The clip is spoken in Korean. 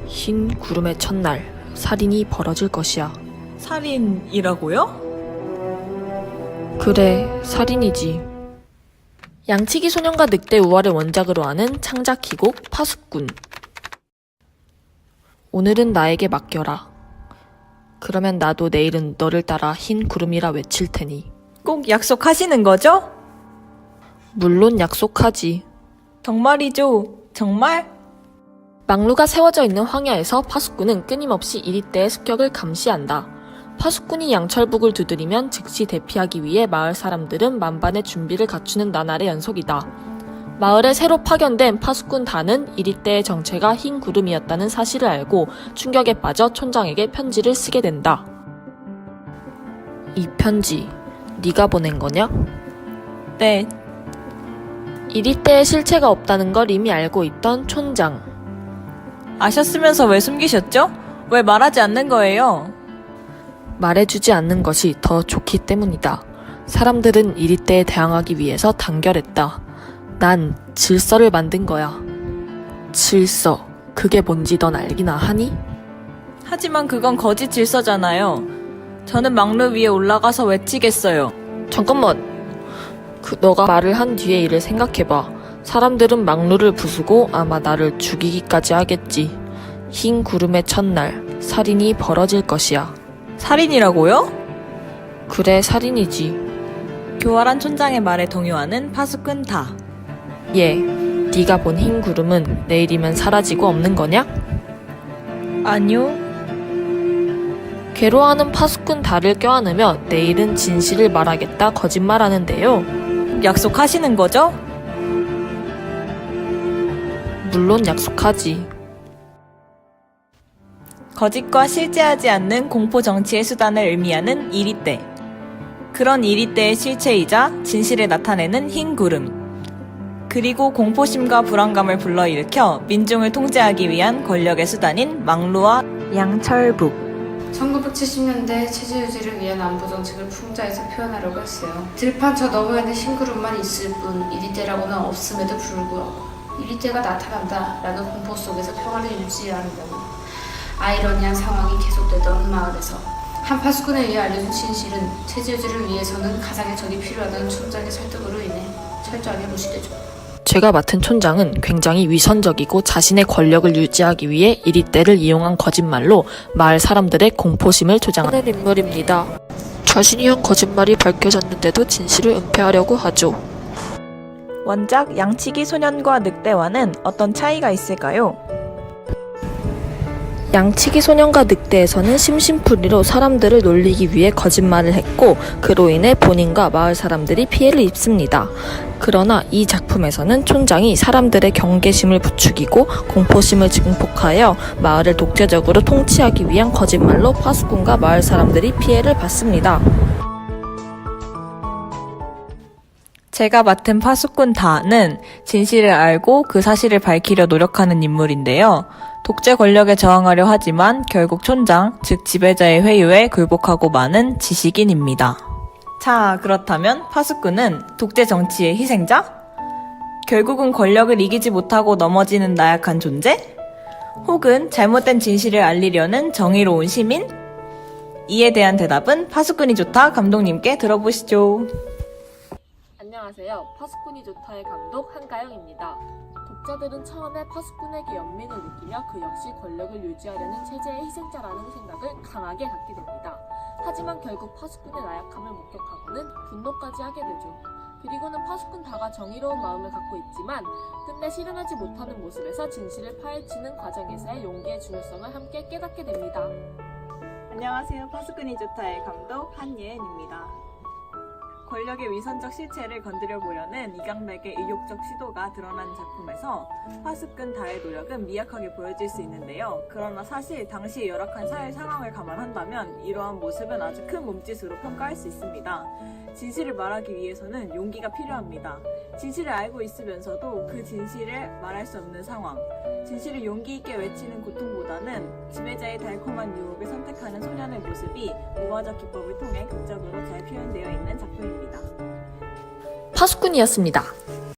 흰 구름의 첫날, 살인이 벌어질 것이야. 살인이라고요? 그래, 살인이지. 양치기 소년과 늑대 우화를 원작으로 하는 창작 희곡 파수꾼. 오늘은 나에게 맡겨라. 그러면 나도 내일은 너를 따라 흰 구름이라 외칠 테니. 꼭 약속하시는 거죠? 물론 약속하지. 정말이죠? 정말? 망루가 세워져 있는 황야에서 파수꾼은 끊임없이 이리떼의 습격을 감시한다. 파수꾼이 양철북을 두드리면 즉시 대피하기 위해 마을 사람들은 만반의 준비를 갖추는 나날의 연속이다. 마을에 새로 파견된 파수꾼 다는 이리떼의 정체가 흰 구름이었다는 사실을 알고 충격에 빠져 촌장에게 편지를 쓰게 된다. 이 편지, 네가 보낸 거냐? 네. 이리떼의 실체가 없다는 걸 이미 알고 있던 촌장. 아셨으면서 왜 숨기셨죠? 왜 말하지 않는 거예요? 말해주지 않는 것이 더 좋기 때문이다. 사람들은 이리떼에 대항하기 위해서 단결했다. 난 질서를 만든 거야. 질서, 그게 뭔지 넌 알기나 하니? 하지만 그건 거짓 질서잖아요. 저는 망루 위에 올라가서 외치겠어요. 잠깐만. 너가 말을 한 뒤의 일을 생각해봐. 사람들은 망루를 부수고 아마 나를 죽이기까지 하겠지. 흰 구름의 첫날, 살인이 벌어질 것이야. 살인이라고요? 그래, 살인이지. 교활한 촌장의 말에 동요하는 파수꾼 다. 예, 네가 본 흰 구름은 내일이면 사라지고 없는 거냐? 아니요. 괴로워하는 파수꾼 다를 껴안으며 내일은 진실을 말하겠다 거짓말하는데요. 약속하시는 거죠? 물론 약속하지. 거짓과 실제하지 않는 공포 정치의 수단을 의미하는 이리떼. 그런 이리떼의 실체이자 진실을 나타내는 흰 구름. 그리고 공포심과 불안감을 불러일으켜 민중을 통제하기 위한 권력의 수단인 망루와 양철북. 1970년대 체제 유지를 위한 안보 정책을 풍자해서 표현하려고 했어요. 들판 저 너머에는 흰구름만 있을 뿐 이리떼라고는 없음에도 불구하고 이리떼가 나타난다라는 공포 속에서 평화를 유지하려고 아이러니한 상황이 계속되던 마을에서 한 파수꾼에 의해 알려준 진실은 체제 유지를 위해서는 가상의 적이 필요하다는 촌장의 설득으로 인해 철저하게 무시되죠. 제가 맡은 촌장은 굉장히 위선적이고 자신의 권력을 유지하기 위해 이리떼를 이용한 거짓말로 마을 사람들의 공포심을 조장하는 인물입니다. 자신이 한 거짓말이 밝혀졌는데도 진실을 은폐하려고 하죠. 원작 양치기 소년과 늑대와는 어떤 차이가 있을까요? 양치기 소년과 늑대에서는 심심풀이로 사람들을 놀리기 위해 거짓말을 했고 그로 인해 본인과 마을 사람들이 피해를 입습니다. 그러나 이 작품에서는 촌장이 사람들의 경계심을 부추기고 공포심을 증폭하여 마을을 독재적으로 통치하기 위한 거짓말로 파수꾼과 마을 사람들이 피해를 받습니다. 제가 맡은 파수꾼 다는 진실을 알고 그 사실을 밝히려 노력하는 인물인데요. 독재 권력에 저항하려 하지만 결국 촌장, 즉 지배자의 회유에 굴복하고 마는 지식인입니다. 자, 그렇다면 파수꾼은 독재 정치의 희생자? 결국은 권력을 이기지 못하고 넘어지는 나약한 존재? 혹은 잘못된 진실을 알리려는 정의로운 시민? 이에 대한 대답은 파수꾼이 좋다 감독님께 들어보시죠. 안녕하세요. 파수꾼이 좋다의 감독 한가영입니다. 독자들은 처음에 파수꾼에게 연민을 느끼며 그 역시 권력을 유지하려는 체제의 희생자라는 생각을 강하게 갖게 됩니다. 하지만 결국 파수꾼의 나약함을 목격하고는 분노까지 하게 되죠. 그리고는 파수꾼 다가 정의로운 마음을 갖고 있지만 끝내 실현하지 못하는 모습에서 진실을 파헤치는 과정에서의 용기의 중요성을 함께 깨닫게 됩니다. 안녕하세요. 파수꾼이 좋다의 감독 한예은입니다. 권력의 위선적 실체를 건드려 보려는 이강백의 의욕적 시도가 드러난 작품에서 파수꾼 다의 노력은 미약하게 보여질 수 있는데요. 그러나 사실 당시 열악한 사회 상황을 감안한다면 이러한 모습은 아주 큰 몸짓으로 평가할 수 있습니다. 진실을 말하기 위해서는 용기가 필요합니다. 진실을 알고 있으면서도 그 진실을 말할 수 없는 상황. 진실을 용기 있게 외치는 고통보다는 지배자의 달콤한 유혹을 선택하는 소년의 모습이 우화적 기법을 통해 극적으로 잘 표현되어 있는 작품입니다. 파수꾼이었습니다.